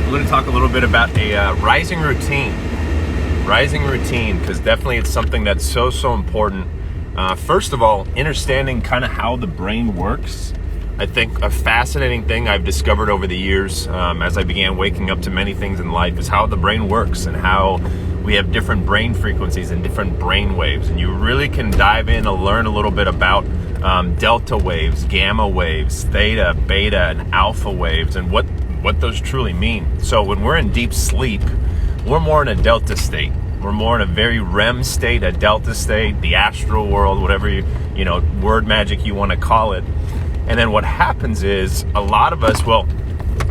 we're going to talk a little bit about a rising routine, because definitely it's something that's so important. First of all, understanding kind of how the brain works. I think a fascinating thing I've discovered over the years as I began waking up to many things in life is how the brain works and how we have different brain frequencies and different brain waves. And you really can dive in and learn a little bit about delta waves, gamma waves, theta, beta, and alpha waves, and what those truly mean. So when we're in deep sleep, we're more in a delta state. We're more in a very REM state, a delta state, the astral world, whatever you word magic you want to call it. And then what happens is a lot of us, well,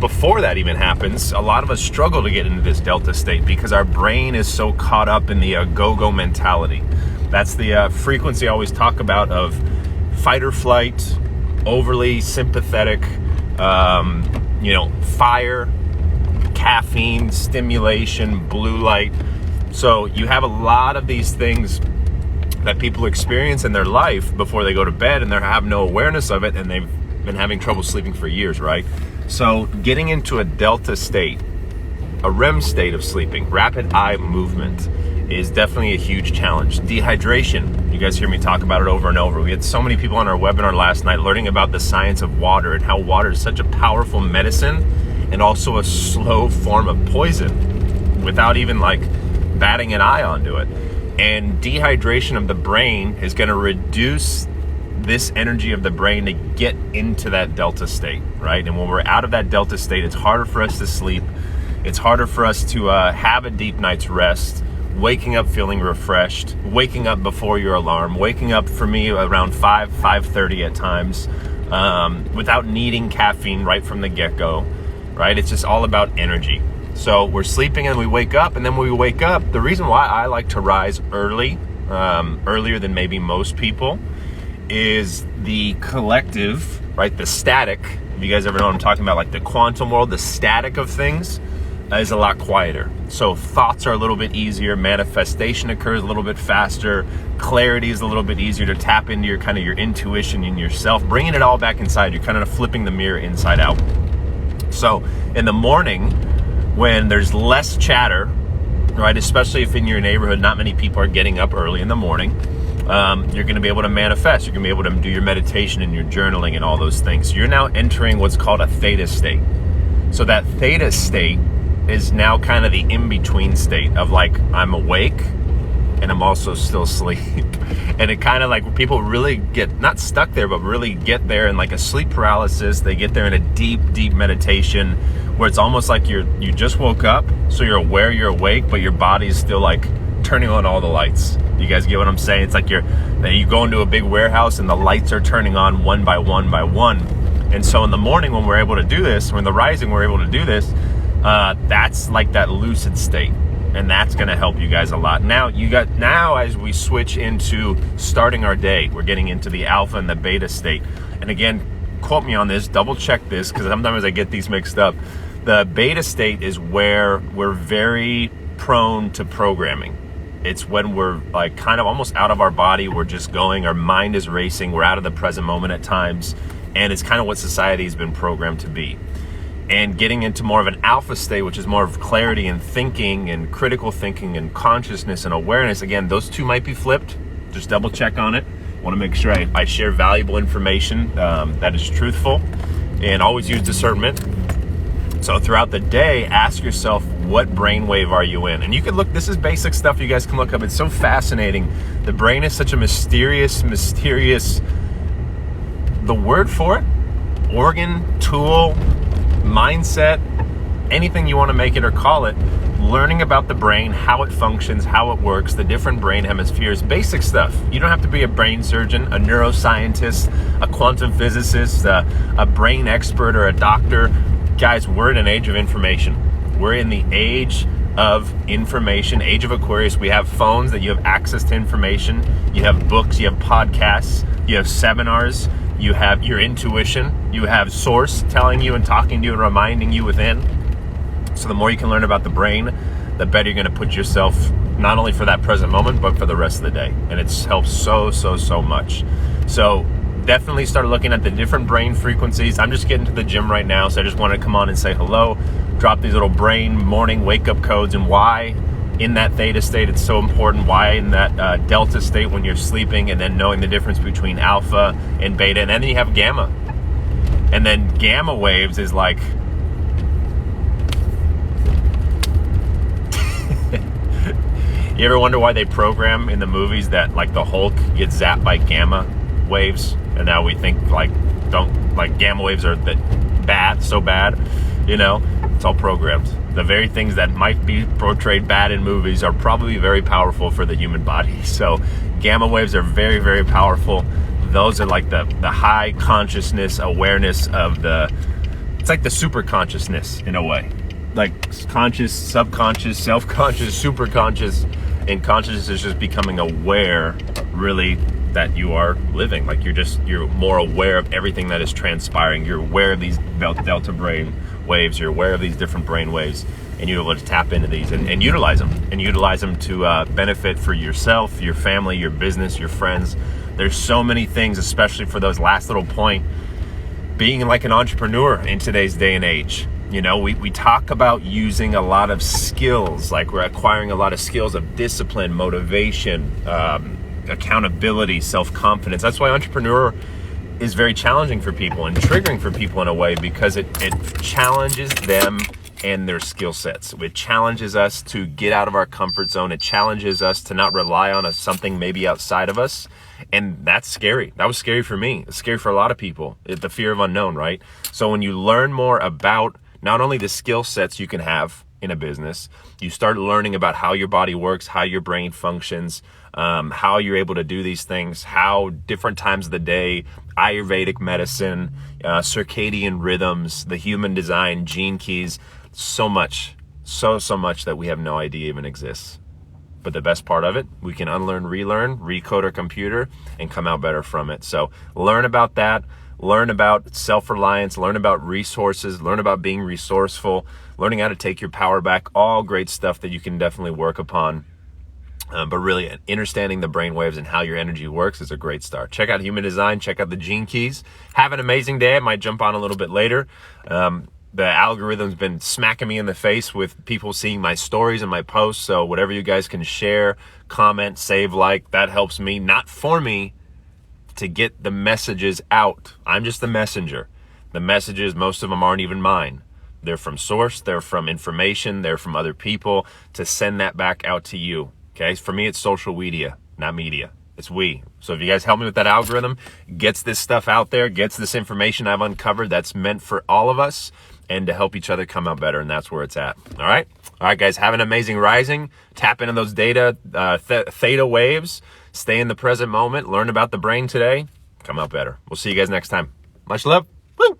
before that even happens, a lot of us struggle to get into this delta state because our brain is so caught up in the go-go mentality. That's the frequency I always talk about of fight or flight, overly sympathetic, fire, caffeine, stimulation, blue light. So you have a lot of these things that people experience in their life before they go to bed, and they have no awareness of it, and they've been having trouble sleeping for years, right? So getting into a delta state, a REM state of sleeping, rapid eye movement, is definitely a huge challenge. Dehydration, you guys hear me talk about it over and over. We had so many people on our webinar last night learning about the science of water and how water is such a powerful medicine and also a slow form of poison without even batting an eye onto it. And dehydration of the brain is going to reduce this energy of the brain to get into that delta state, right? And when we're out of that delta state, it's harder for us to sleep. It's harder for us to have a deep night's rest, waking up feeling refreshed, waking up before your alarm, waking up for me around 5:30 at times, without needing caffeine right from the get-go, right? It's just all about energy. So we're sleeping and we wake up, and then when we wake up, the reason why I like to rise early, earlier than maybe most people, is the collective, right? The static, if you guys ever know what I'm talking about, like the quantum world, the static of things is a lot quieter. So thoughts are a little bit easier, manifestation occurs a little bit faster, clarity is a little bit easier to tap into your intuition in yourself, bringing it all back inside. You're kind of flipping the mirror inside out. So in the morning, when there's less chatter, right, especially if in your neighborhood not many people are getting up early in the morning, you're going to be able to manifest. You're going to be able to do your meditation and your journaling and all those things. So you're now entering what's called a theta state. So that theta state is now kind of the in-between state of I'm awake and I'm also still asleep. And it kind of people really get, not stuck there, but really get there in a sleep paralysis. They get there in a deep meditation where it's almost like you just woke up, so you're aware you're awake, but your body's still turning on all the lights. You guys get what I'm saying? It's like you go into a big warehouse and the lights are turning on one by one by one. And so in the morning when we're able to do this, when the rising we're able to do this, that's like that lucid state. And that's going to help you guys a lot. Now as we switch into starting our day, we're getting into the alpha and the beta state. And again, quote me on this, double check this, because sometimes I get these mixed up. The beta state is where we're very prone to programming. It's when we're kind of almost out of our body. We're just going, our mind is racing. We're out of the present moment at times. And it's kind of what society has been programmed to be. And getting into more of an alpha state, which is more of clarity and thinking and critical thinking and consciousness and awareness. Again, those two might be flipped. Just double check on it. I want to make sure I share valuable information that is truthful, and always use discernment. So throughout the day, ask yourself, what brainwave are you in? And you can look, this is basic stuff you guys can look up. It's so fascinating. The brain is such a mysterious, the word for it, organ, tool, mindset, anything you want to make it or call it. Learning about the brain, how it functions, how it works, the different brain hemispheres, basic stuff. You don't have to be a brain surgeon, a neuroscientist, a quantum physicist, a brain expert, or a doctor. Guys, we're in an age of information. We're in the age of information, age of Aquarius. We have phones that you have access to information. You have books, you have podcasts, you have seminars, you have your intuition, you have source telling you and talking to you and reminding you within. So the more you can learn about the brain, the better you're going to put yourself, not only for that present moment, but for the rest of the day. And it's helped so much. So definitely start looking at the different brain frequencies. I'm just getting to the gym right now, so I just wanted to come on and say hello. drop these little brain morning wake-up codes, and why in that theta state it's so important, why in that delta state when you're sleeping, and then knowing the difference between alpha and beta, and then you have gamma. And then gamma waves is like, you ever wonder why they program in the movies that like the Hulk gets zapped by gamma waves? And now we think like, gamma waves are bad, so bad, you know? It's all programmed. The very things that might be portrayed bad in movies are probably very powerful for the human body. So gamma waves are very, very powerful. Those are like the high consciousness awareness of it's like the super consciousness in a way. Like conscious, subconscious, self-conscious, super conscious, and consciousness is just becoming aware, really, that you are living. Like you're more aware of everything that is transpiring. You're aware of these delta brain waves. You're aware of these different brain waves, and you're able to tap into these and utilize them to benefit for yourself, your family, your business, your friends. There's so many things, especially for those last little point, being like an entrepreneur in today's day and age. You know, we talk about using a lot of skills, like we're acquiring a lot of skills of discipline, motivation, accountability, self-confidence. That's why entrepreneur is very challenging for people and triggering for people in a way, because it challenges them and their skill sets. It challenges us to get out of our comfort zone. It challenges us to not rely on something maybe outside of us. And that's scary. That was scary for me. It's scary for a lot of people. The fear of unknown, right? So when you learn more about not only the skill sets you can have in a business, you start learning about how your body works, how your brain functions, how you're able to do these things, how different times of the day, Ayurvedic medicine, circadian rhythms, the human design, gene keys, so much that we have no idea even exists. But the best part of it, we can unlearn, relearn, recode our computer, and come out better from it. So learn about that. Learn about self-reliance, learn about resources, learn about being resourceful, learning how to take your power back, all great stuff that you can definitely work upon. But really, understanding the brainwaves and how your energy works is a great start. Check out Human Design, check out the Gene Keys. Have an amazing day. I might jump on a little bit later. The algorithm's been smacking me in the face with people seeing my stories and my posts. So whatever you guys can share, comment, save, like, that helps me, not for me, to get the messages out. I'm just the messenger. The messages, most of them aren't even mine. They're from source, they're from information, they're from other people, to send that back out to you. Okay, for me, it's social media, not media. It's we. So if you guys help me with that algorithm, gets this stuff out there, gets this information I've uncovered that's meant for all of us, and to help each other come out better, and that's where it's at. All right, guys, have an amazing rising. Tap into those theta waves. Stay in the present moment. Learn about the brain today. Come out better. We'll see you guys next time. Much love. Woo!